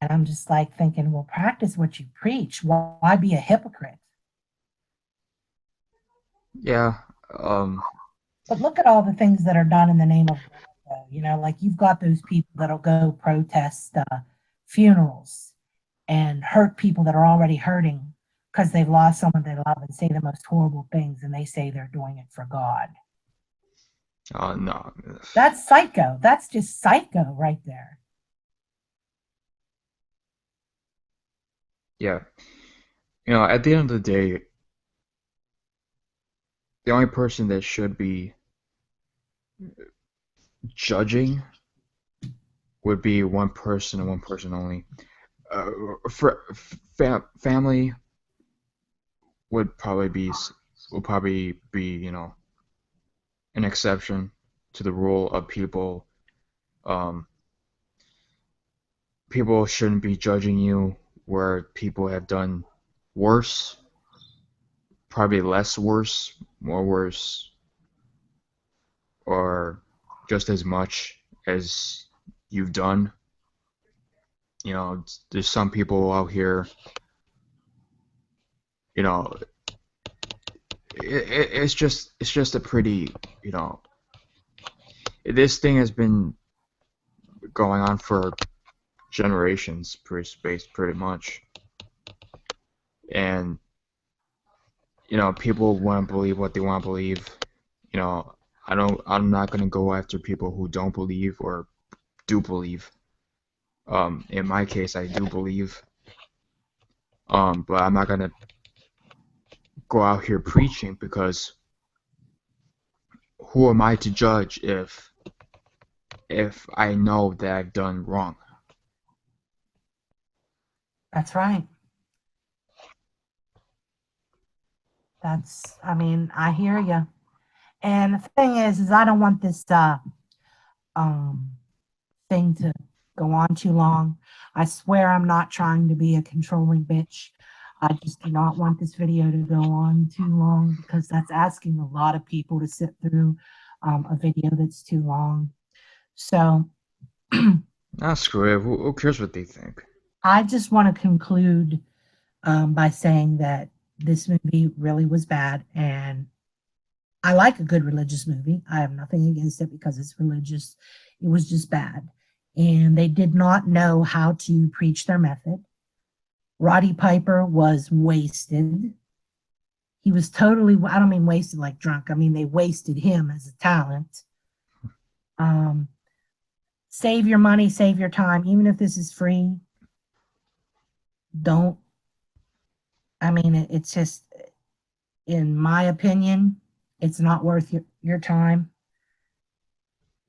And I'm just like thinking, well, practice what you preach. Why be a hypocrite? Yeah. Um. But look at all the things that are done in the name of God, though. Like you've got those people that'll go protest funerals and hurt people that are already hurting because they've lost someone they love and say the most horrible things, and they say they're doing it for God. No. That's psycho. That's just psycho right there. Yeah. At the end of the day, the only person that should be judging would be one person and one person only. Uh, for family would probably be an exception to the rule of people. Um, People shouldn't be judging you where people have done worse, probably less worse, more worse, or just as much as you've done. There's some people out here, you know, it's just a pretty, you know, this thing has been going on for generations, pretty much, and people want to believe what they want to believe. You know, I'm not gonna go after people who don't believe or do believe. In my case, I do believe. But I'm not gonna go out here preaching because who am I to judge if I know that I've done wrong? That's right. I mean, I hear you. And the thing is I don't want this um, thing to go on too long. I swear I'm not trying to be a controlling bitch. I just do not want this video to go on too long because that's asking a lot of people to sit through a video that's too long. So Ah, screw it. Who cares what they think? I just want to conclude by saying that this movie really was bad, and I like a good religious movie. I have nothing against it because it's religious. It was just bad. And they did not know how to preach their method. Roddy Piper was wasted. He was totally, I don't mean wasted like drunk. I mean, they wasted him as a talent. Um, Save your money, save your time. Even if this is free, don't. I mean, it's just, in my opinion, it's not worth your time.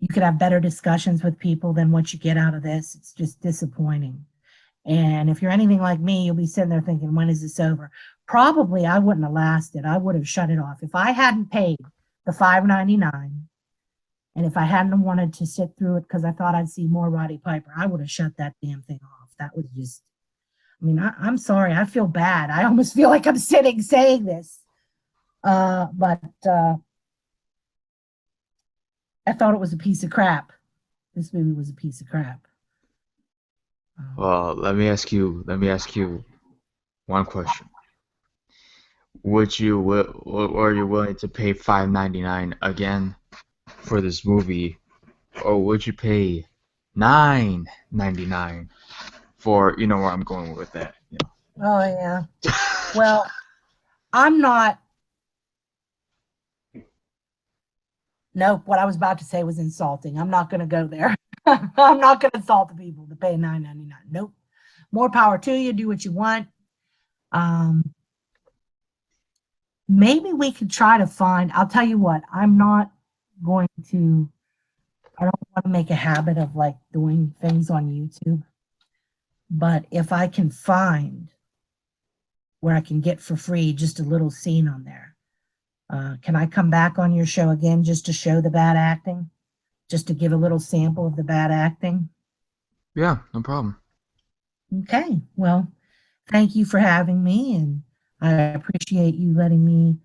You could have better discussions with people than what you get out of this. It's just disappointing. And if you're anything like me, you'll be sitting there thinking, when is this over? Probably I wouldn't have lasted. I would have shut it off. If I hadn't paid the $5.99 and if I hadn't wanted to sit through it because I thought I'd see more Roddy Piper, I would have shut that damn thing off. That was just, I mean, I'm sorry. I feel bad. I almost feel like I'm sitting saying this. But I thought it was a piece of crap. This movie was a piece of crap. Well, let me ask you one question. Are you willing to pay $5.99 again for this movie, or would you pay $9.99 for you know where I'm going with that. Oh yeah. Well, I'm not. Nope. What I was about to say was insulting. I'm not going to go there. I'm not going to insult the people to pay $9.99. Nope. More power to you. Do what you want. Um, maybe we could try to find. I'll tell you what. I'm not going to. I don't want to make a habit of like doing things on YouTube. But if I can find where I can get for free just a little scene on there, can I come back on your show again just to show the bad acting? Just to give a little sample of the bad acting? Yeah, no problem. Okay. Well, thank you for having me, and I appreciate you letting me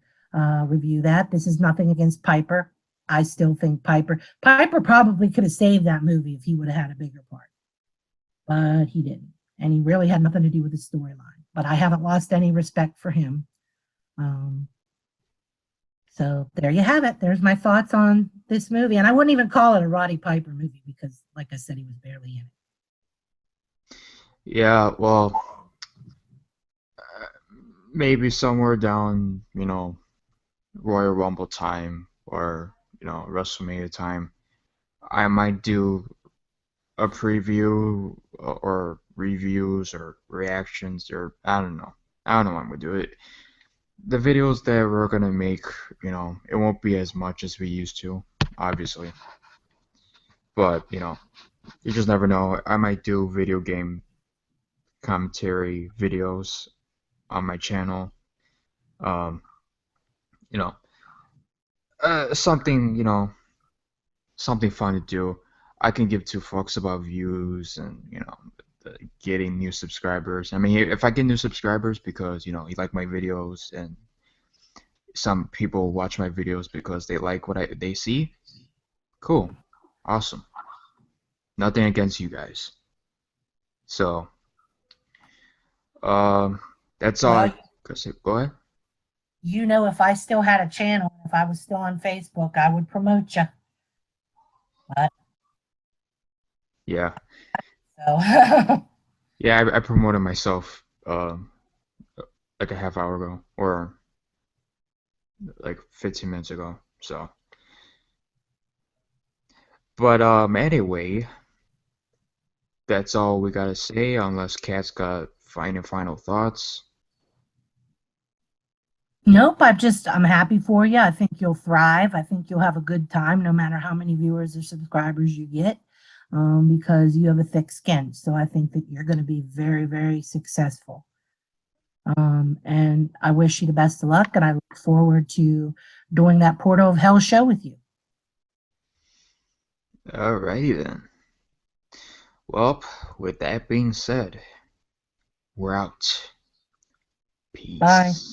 review that. This is nothing against Piper. I still think Piper probably could have saved that movie if he would have had a bigger part, but he didn't, and he really had nothing to do with the storyline. But I haven't lost any respect for him. Um, so there you have it. There's my thoughts on this movie, and I wouldn't even call it a Roddy Piper movie because, like I said, he was barely in it. Yeah, well, maybe somewhere down, Royal Rumble time or, WrestleMania time, I might do a preview or reviews or reactions or I don't know. I don't know what I'm gonna do. The videos that we're gonna make, it won't be as much as we used to, obviously. But, you just never know. I might do video game commentary videos on my channel. Um, you know, something, something fun to do. I can give two fucks about views and, getting new subscribers. I mean, if I get new subscribers because, you like my videos and some people watch my videos because they like what they see, cool. Awesome. Nothing against you guys. So, um, that's all I Well, could say. Go ahead. if I still had a channel, if I was still on Facebook, I would promote you. But Yeah. so Yeah, I promoted myself like a half hour ago or like 15 minutes ago. So, but anyway, that's all we gotta say unless Cat's got final thoughts. nope, I'm happy for you. I think you'll thrive. I think you'll have a good time no matter how many viewers or subscribers you get. Because you have a thick skin. So I think that you're going to be very, very successful. And I wish you the best of luck, and I look forward to doing that Portal of Hell show with you. Alrighty then. Well, with that being said, we're out. Bye. Peace.